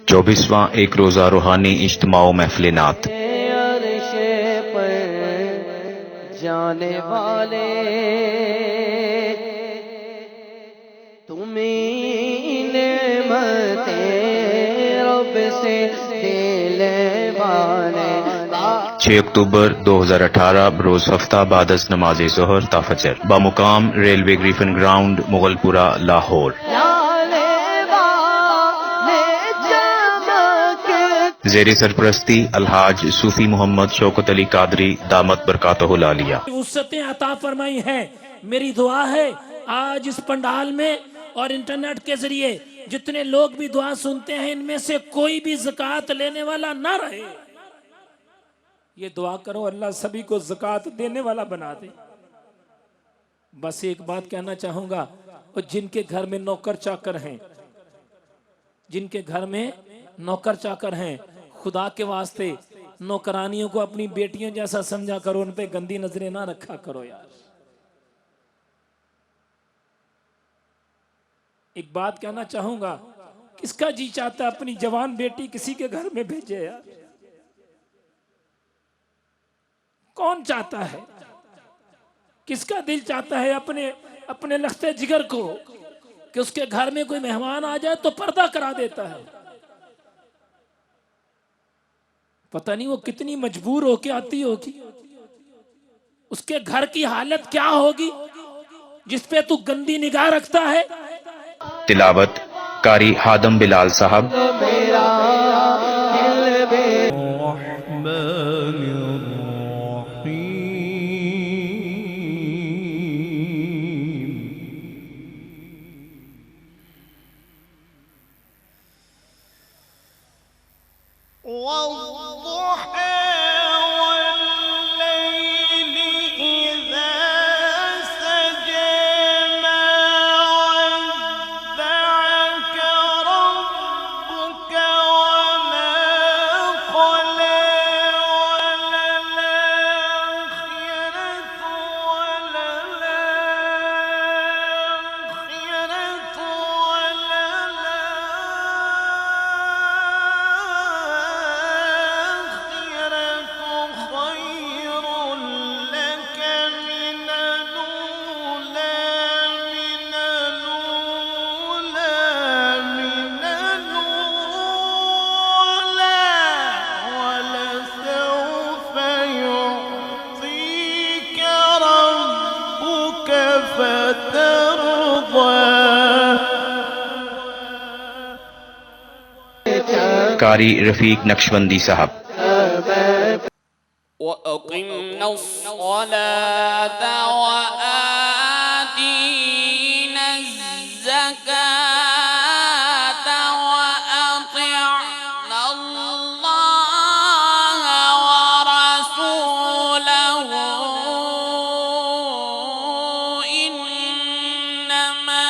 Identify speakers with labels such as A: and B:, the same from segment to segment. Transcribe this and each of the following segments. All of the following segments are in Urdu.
A: 24واں ایک روزہ روحانی اجتماع و محفل نعت۔
B: عرش پر جانے والے تمہیں نعمتیں رب سے دینے والے۔
A: 6 اکتوبر 2018 بروز ہفتہ بعد از نماز ظہر تا فجر، بمقام ریلوے گریفن گراؤنڈ مغل پورہ لاہور۔ زیر سرپرستی الحاج صوفی محمد شوکت علی قادری دامت برکاتہ العالیہ۔
C: وسعتیں عطا فرمائی ہیں۔ میری دعا ہے آج اس پنڈال میں اور انٹرنیٹ کے ذریعے جتنے لوگ بھی دعا سنتے ہیں ان میں سے کوئی بھی زکوٰۃ لینے والا نہ رہے۔ یہ دعا کرو اللہ سبھی کو زکوٰۃ دینے والا بنا دے۔ بس ایک بات کہنا چاہوں گا، اور جن کے گھر میں نوکر چاکر ہیں، جن کے گھر میں نوکر چاکر ہیں، خدا کے واسطے نوکرانیوں کو اپنی بیٹیوں جیسا سمجھا کرو، ان پہ گندی نظریں نہ رکھا کرو یار۔ ایک بات کہنا چاہوں گا، کس کا جی چاہتا ہے اپنی جوان بیٹی کسی کے گھر میں بھیجے یار؟ کون چاہتا ہے؟ کس کا دل چاہتا ہے اپنے لختے جگر کو کہ اس کے گھر میں کوئی مہمان آ جائے تو پردہ کرا دیتا ہے؟ پتہ نہیں وہ کتنی مجبور ہو کے آتی ہوگی، اس کے گھر کی حالت کیا ہوگی جس پہ تو گندی نگاہ رکھتا ہے۔
A: تلاوت قاری حادم بلال صاحب۔ قاری رفیق نقشبندی صاحب۔
D: وَأَقِمْنَا الصَّلَاةَ وَآتِينَا الزَّكَاةَ وَأَطِعْنَا اللَّهَ وَرَسُولَهُ إِنَّمَا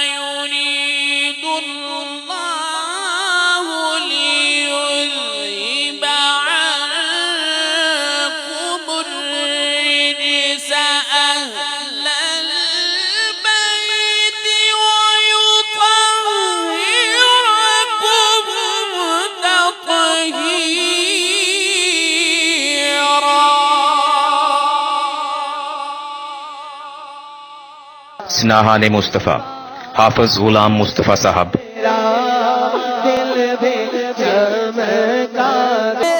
D: يُرِيدُ اللَّهُ لِيُذْهِبَ عَنكُمُ الرِّجْسَ أَهْلَ الْبَيْتِ وَيُطَهِّرَكُمْ تَطْهِيرًا۔
A: سناہان مصطفیٰ حافظ غلام مصطفیٰ صاحب۔
B: دل بھی چمکا دے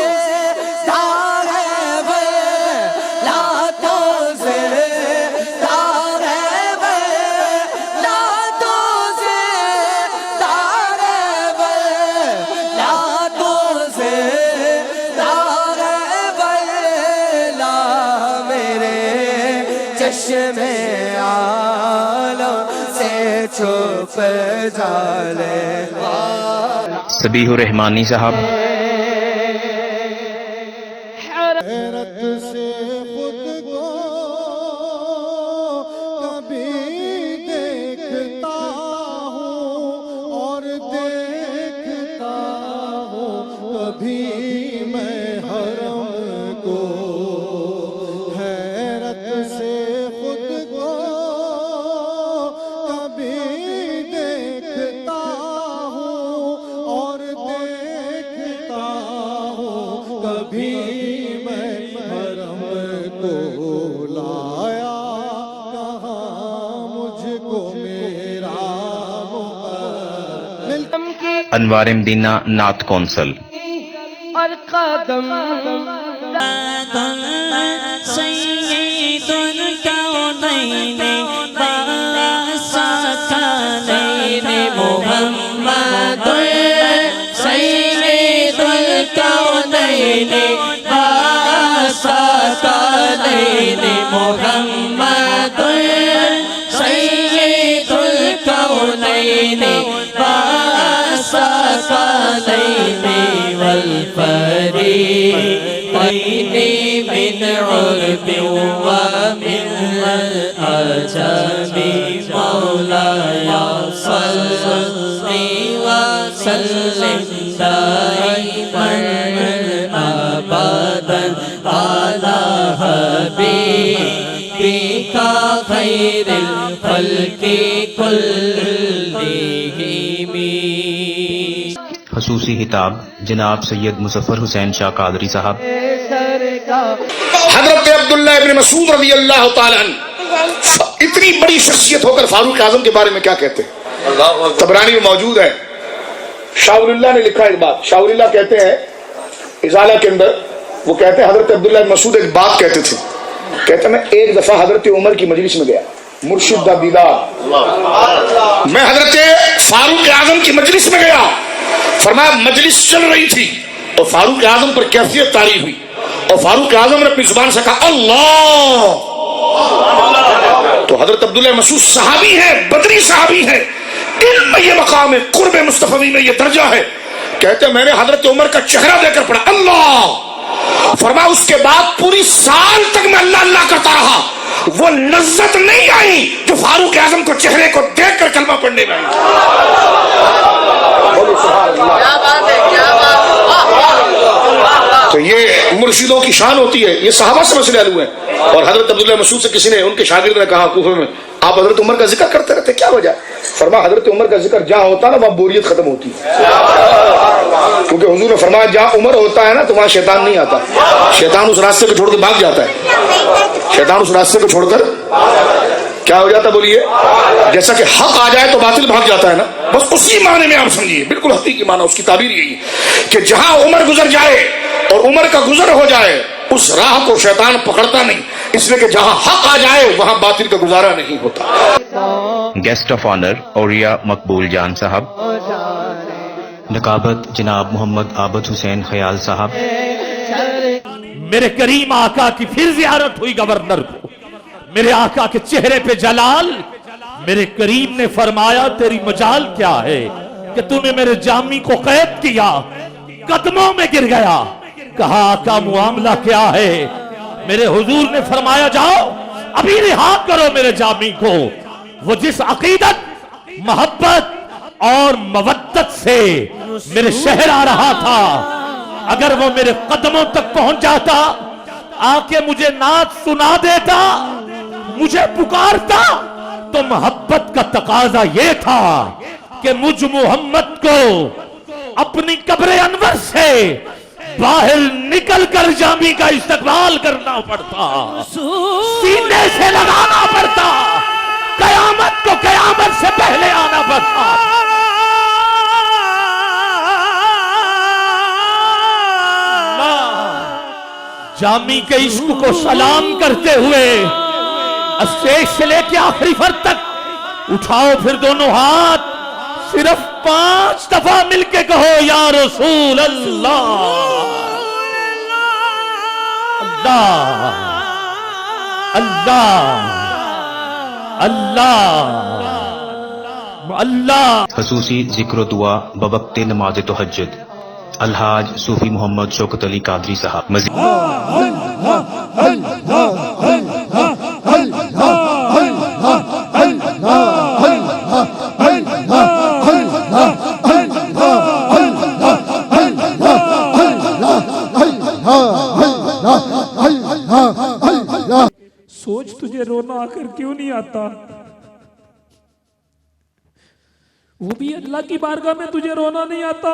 B: چشمے عالم سے چھپ جالے۔
A: سبیح الرحمانی صاحب۔
E: حیرت سے خود کو کبھی دیکھتا ہوں اور دیکھتا ہوں کبھی میں حرم کو۔ حیرت سے خود کو کبھی دیکھتا ہوں اور دیکھتا کبھی میں حرم کو لایا کہاں مجھ کو میرا مقدم
A: انوار مدینہ نعت کونسل
B: اور قدم
D: سید الکونین والثقلین محمد سید الکونین والثقلین محمد سید الکونین والثقلین والفریقین من عرب ومن العجم مولاي صل وسلم دائما ابدا على حبيبك خير الخلق كلهم.
A: خصوصی خطاب جناب سید مظفر حسین شاہ قادری صاحب.
F: حضرت عبداللہ ابن مسعود رضی اللہ تعالی عنہ اتنی بڑی شخصیت ہو کر فاروق اعظم کے بارے میں کیا کہتے ہیں؟ طبرانی میں موجود ہے. شاہ ولی اللہ نے لکھا ایک بات. شاہ ولی اللہ کہتے ہیں ازالہ کے اندر، وہ کہتے ہیں حضرت عبداللہ ابن مسعود ایک بات کہتے تھے. کہتے ہیں میں ایک دفعہ حضرت عمر کی مجلس میں گیا، مرشد دا دیدار، میں حضرت فاروق اعظم کی مجلس میں گیا. فرمایا مجلس چل رہی تھی اور فاروق اعظم پر کیفیت طاری ہوئی اور فاروق اعظم نے اپنی زبان سے کہا اللہ. تو حضرت عبداللہ مسعود صحابی ہے، بدری صحابی ہے، علم میں یہ مقام ہے، قرب مصطفی میں یہ درجہ ہے. کہتے ہیں میں نے حضرت عمر کا چہرہ دیکھ کر پڑھا اللہ. فرمایا اس کے بعد پوری سال تک میں اللہ اللہ کرتا رہا. وہ لذت نہیں آئی جو فاروق اعظم کو چہرے کو دیکھ کر کلمہ پڑھنے میں آئی. تو یہ مرشدوں کی شان ہوتی ہے. یہ صحابہ سے مسئلے حل ہوئے ہیں. اور حضرت عبداللہ مسعود سے کسی نے، ان کے شاگرد نے کہا کوفہ میں آپ حضرت عمر کا ذکر کرتے رہتے کیا وجہ؟ فرمایا حضرت عمر کا ذکر جہاں ہوتا نا وہاں بوریت ختم ہوتی ہے. کیونکہ حضور نے فرمایا جہاں عمر ہوتا ہے نا تو وہاں شیطان نہیں آتا. شیطان اس راستے کو چھوڑ کے بھاگ جاتا ہے. شیطان اس راستے کو چھوڑ کر کیا ہو جاتا بولیے؟ جیسا کہ حق آ جائے تو باطل بھاگ جاتا ہے نا. بس اسی معنی میں آپ سمجھیے، بالکل حقیقی معنی اس کی تعبیر یہی کہ جہاں عمر گزر جائے اور عمر کا گزر ہو جائے اس راہ کو شیطان پکڑتا نہیں، اس لیے کہ جہاں حق آ جائے وہاں باطل کا گزارا نہیں ہوتا.
A: گیسٹ آف آنر اوریا مقبول جان صاحب. نقابت جناب محمد عابد حسین خیال صاحب.
G: میرے کریم آقا کی پھر زیارت ہوئی گورنر کو. میرے آقا کے چہرے پہ جلال. میرے کریم نے فرمایا تیری مجال کیا ہے کہ تم نے میرے جامی کو قید کیا، قدموں میں گر گیا. کہا آقا معاملہ کیا ہے؟ میرے حضور نے فرمایا جاؤ ابھی رہا کرو میرے جامی کو. وہ جس عقیدت، محبت اور مودت سے میرے شہر آ رہا تھا، اگر وہ میرے قدموں تک پہنچ جاتا، آ کے مجھے نعت سنا دیتا، مجھے پکارتا، تو محبت کا تقاضا یہ تھا کہ مجھ محمد کو اپنی قبر انور سے باہر نکل کر جامی کا استقبال کرنا پڑتا، سینے سے لگانا پڑتا، قیامت کو قیامت سے پہلے آنا پڑتا. جامی کے عشق کو سلام کرتے ہوئے اسٹیج سے لے کے آخری فرد تک اٹھاؤ پھر دونوں ہاتھ، صرف 5 دفعہ مل کے کہو یا رسول اللہ. اللہ اللہ اللہ.
A: خصوصی ذکر و دعا بوقت نماز تہجد الحاج صوفی محمد شوکت علی قادری صاحب. مزید
C: سوچ تجھے رونا آ کر کیوں نہیں آتا؟ وہ بھی اللہ کی بارگاہ میں تجھے رونا نہیں آتا؟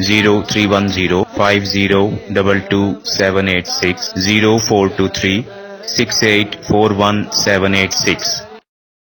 A: 031050222786 042368411786